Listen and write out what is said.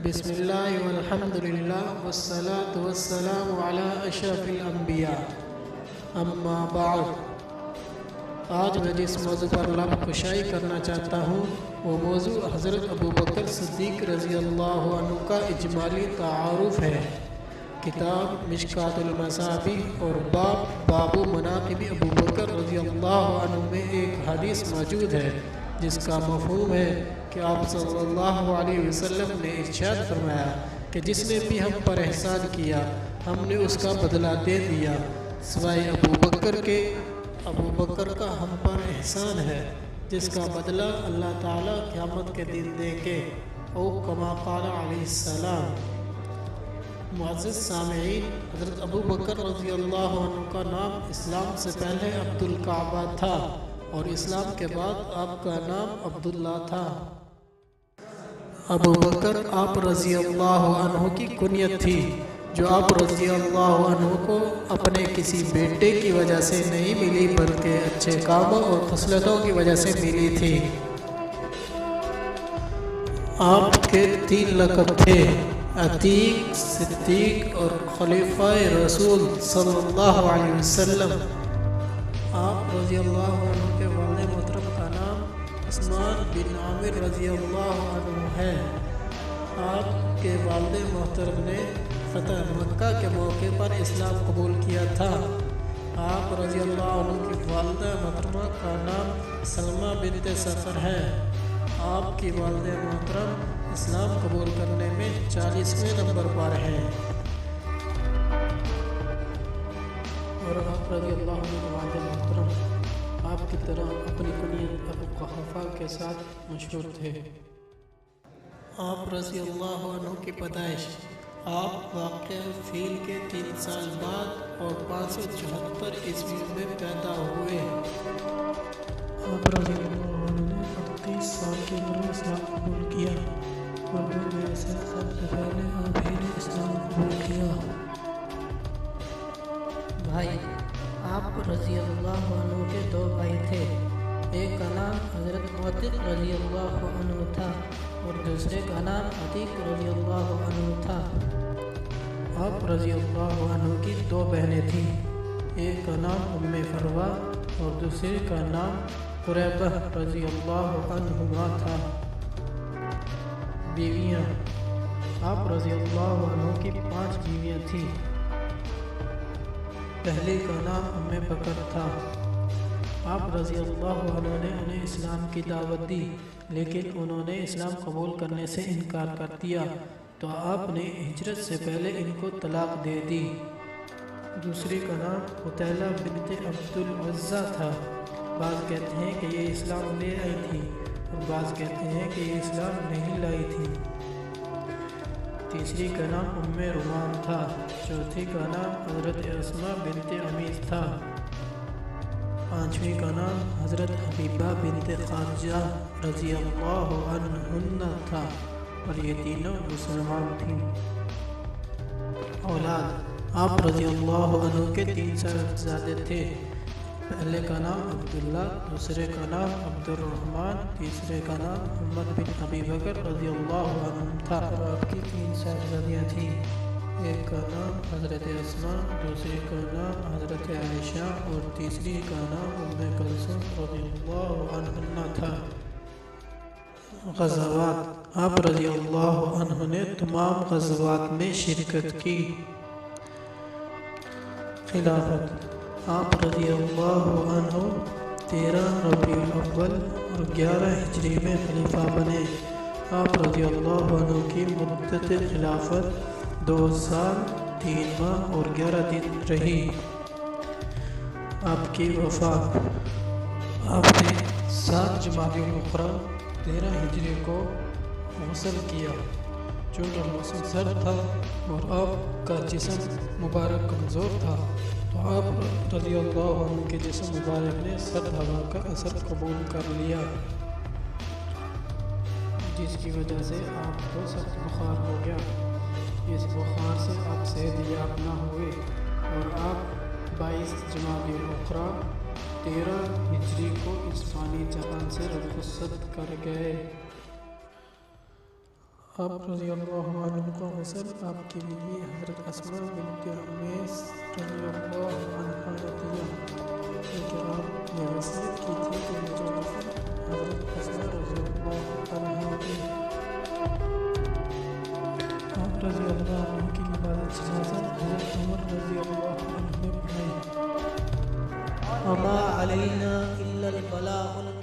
بسم اللہ والحمدللہ والصلاة والسلام علی اشرف الانبیاء اما بعد۔ آج میں جس موضوع پر لب کشائی کرنا چاہتا ہوں وہ موضوع حضرت ابوبکر صدیق رضی اللہ عنہ کا اجمالی تعارف ہے۔ کتاب مشکوٰۃ المصابیح اور باب مناقب ابوبکر رضی اللہ عنہ میں ایک حدیث موجود ہے جس کا مفہوم ہے کہ آپ صلی اللہ علیہ وسلم نے ارشاد فرمایا کہ جس نے بھی ہم پر احسان کیا ہم نے اس کا بدلہ دے دیا سوائے ابوبکر کے۔ ابوبکر کا ہم پر احسان ہے جس کا بدلہ اللہ تعالیٰ قیامت کے دن دیں گے، او کما قال علیہ السلام۔ معزز سامعین، حضرت ابوبکر رضی اللہ عنہ کا نام اسلام سے پہلے عبدالکعبہ تھا اور اسلام کے بعد آپ کا نام عبداللہ تھا۔ ابوبکر آپ رضی اللہ عنہ کی کنیت تھی جو آپ رضی اللہ عنہ کو اپنے کسی بیٹے کی وجہ سے نہیں ملی بلکہ اچھے کاموں اور خصلتوں کی وجہ سے ملی تھی۔ آپ کے 3 لقب تھے: عتیق، صدیق اور خلیفہ رسول صلی اللہ علیہ وسلم۔ آپ رضی اللہ عنہ کے والد محترم کا نام عثمان بن عامر رضی اللہ عنہ ہے۔ آپ کے والد محترم نے فتح مکہ کے موقع پر اسلام قبول کیا تھا۔ آپ رضی اللہ عنہ کی والدہ محترمہ کا نام سلمہ بنت صخر ہے۔ آپ کی والد محترم اسلام قبول کرنے میں 40ویں نمبر پر ہے اور آپ رضی اللہ عنہ کے والد محترم آپ کی طرح اپنی کنیت ابو قحافہ کے ساتھ مشہور تھے۔ آپ رضی اللہ عنہ کی پیدائش آپ واقع فیل کے 3 سال بعد اور 574 عیسوی میں پیدا ہوئے۔ آپ رضی اللہ عنہ نے 38 سال کی عمر میں اسلام قبول کیا اور 2 سال سے پہلے آپ ہی نے اسلام قبول کیا۔ بھائی، آپ رضی اللہ عنہ کے 2 بھائی تھے۔ ایک کا نام حضرت معتق رضی اللہ عنہ تھا اور دوسرے کا نام عتیق رضی اللہ عنہ تھا۔ آپ رضی اللہ عنہ کی 2 بہنیں تھیں۔ ایک کا نام ام فروہ اور دوسرے کا نام قریبہ رضی اللہ عنہما تھا۔ بیویاں، آپ رضی اللہ عنہ کی 5 بیویاں تھیں۔ پہلی کا نام ام بکر تھا۔ آپ رضی اللہ عنہ نے انہیں اسلام کی دعوت دی لیکن انہوں نے اسلام قبول کرنے سے انکار کر دیا تو آپ نے ہجرت سے پہلے ان کو طلاق دے دی۔ دوسری کا نام قتیلہ بنت عبد العزیٰ تھا۔ بعض کہتے ہیں کہ یہ اسلام لے آئی تھی اور بعض کہتے ہیں کہ یہ اسلام نہیں لائی تھی۔ تیسری کا نام ام رومان تھا۔ چوتھی کا نام حضرت اسماء بنت عمیس تھا۔ 5ویں کا نام حضرت حبیبہ بنت خارجہ رضی اللہ عنہن تھا اور یہ تینوں مسلمان تھیں۔ اولاد، آپ رضی اللہ عنہ کے 3 صاحبزادے تھے۔ پہلے کا نام عبداللہ، دوسرے کا نام عبد الرحمن، تیسرے کا نام محمد بن ابی بکر رضی اللہ عنہ تھا اور آپ کی 3 صاحبزادیاں تھیں۔ ایک کا نام حضرت اسماء، دوسری کا نام حضرت عائشہ اور تیسری کا نام ام کلثوم رضی اللہ عنہ تھا۔ غزوات، آپ رضی اللہ عنہ نے تمام غزوات میں شرکت کی۔ خلافت، آپ رضی اللہ عنہ 13 ربیع الاول اور 11 ہجری میں خلیفہ بنے۔ آپ رضی اللہ عنہ کی مدت خلافت 2 سال 3 ماہ اور 11 دن رہی۔ آپ کی وفات، آپ نے 7 جمادی الاخری 13 ہجری کو غسل کیا چونکہ موسم سرد تھا اور آپ کا جسم مبارک کمزور تھا تو آپ رضی اللہ عنہ کے جسم مبارک نے سرد ہوا کا اثر قبول کر لیا جس کی وجہ سے آپ کو سخت بخار ہو گیا۔ اس بخار سے آپ صحت یاب نہ ہوئے اور آپ 22 جمادی الاخری 13 ہجری کو اس فانی جہان سے رخصت کر گئے۔ آپ رضی اللہ عنہ کا غسل آپ کی بیوی حضرت اسماء بنت امیس رضی اللہ عنہ نے دیا، لیکن آپ نے وصیت کی تھی کہ مجھے غسل حضرت اسماء رضی اللہ عنہ دی۔ آپ رضی اللہ عنہ کی عبادت جنازہ حضرت عمر رضی اللہ عنہ نے پڑھائی۔ وما علینا الا البلاغ